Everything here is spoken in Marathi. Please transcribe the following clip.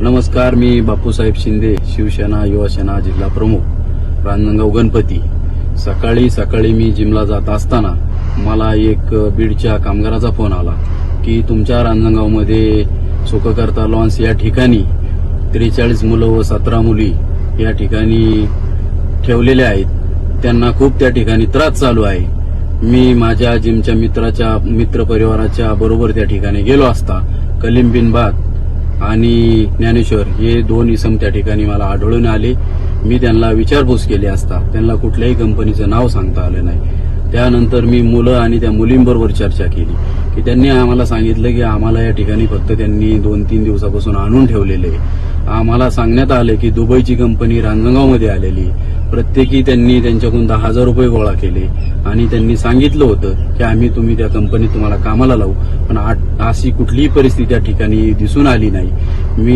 नमस्कार, मी बापूसाहेब शिंदे, शिवसेना युवासेना जिल्हा प्रमुख, रांजणगाव गणपती। सकाळी मी जिमला जात असताना मला एक बीडच्या कामगाराचा फोन आला की तुमच्या रांजणगावमध्ये सुखकर्ता लॉन्स या ठिकाणी 43 मुलं व 17 मुली या ठिकाणी ठेवलेल्या आहेत, त्यांना खूप त्या ठिकाणी त्रास चालू आहे। मी माझ्या जिमच्या मित्रपरिवाराच्या बरोबर त्या ठिकाणी गेलो असता कलीम बिन बात आणि ज्ञानेश्वर हे 2 इसम त्या ठिकाणी मला आढळून आले। मी त्यांना विचारपूस केली असता त्यांना कुठल्याही कंपनीचं नाव सांगता आलं नाही। त्यानंतर मी मुलं आणि त्या मुलींबरोबर चर्चा केली की त्यांनी आम्हाला सांगितलं की आम्हाला या ठिकाणी फक्त त्यांनी 2-3 दिवसापासून आणून ठेवलेले। आम्हाला सांगण्यात आले की दुबईची कंपनी रांजणगावमध्ये आलेली, प्रत्येकी त्यांनी त्यांच्याकडून 10,000 रुपये गोळा केले आणि त्यांनी सांगितलं होतं की तुम्ही त्या कंपनीत तुम्हाला कामाला लावू, पण अशी कुठलीही परिस्थिती त्या ठिकाणी दिसून आली नाही। मी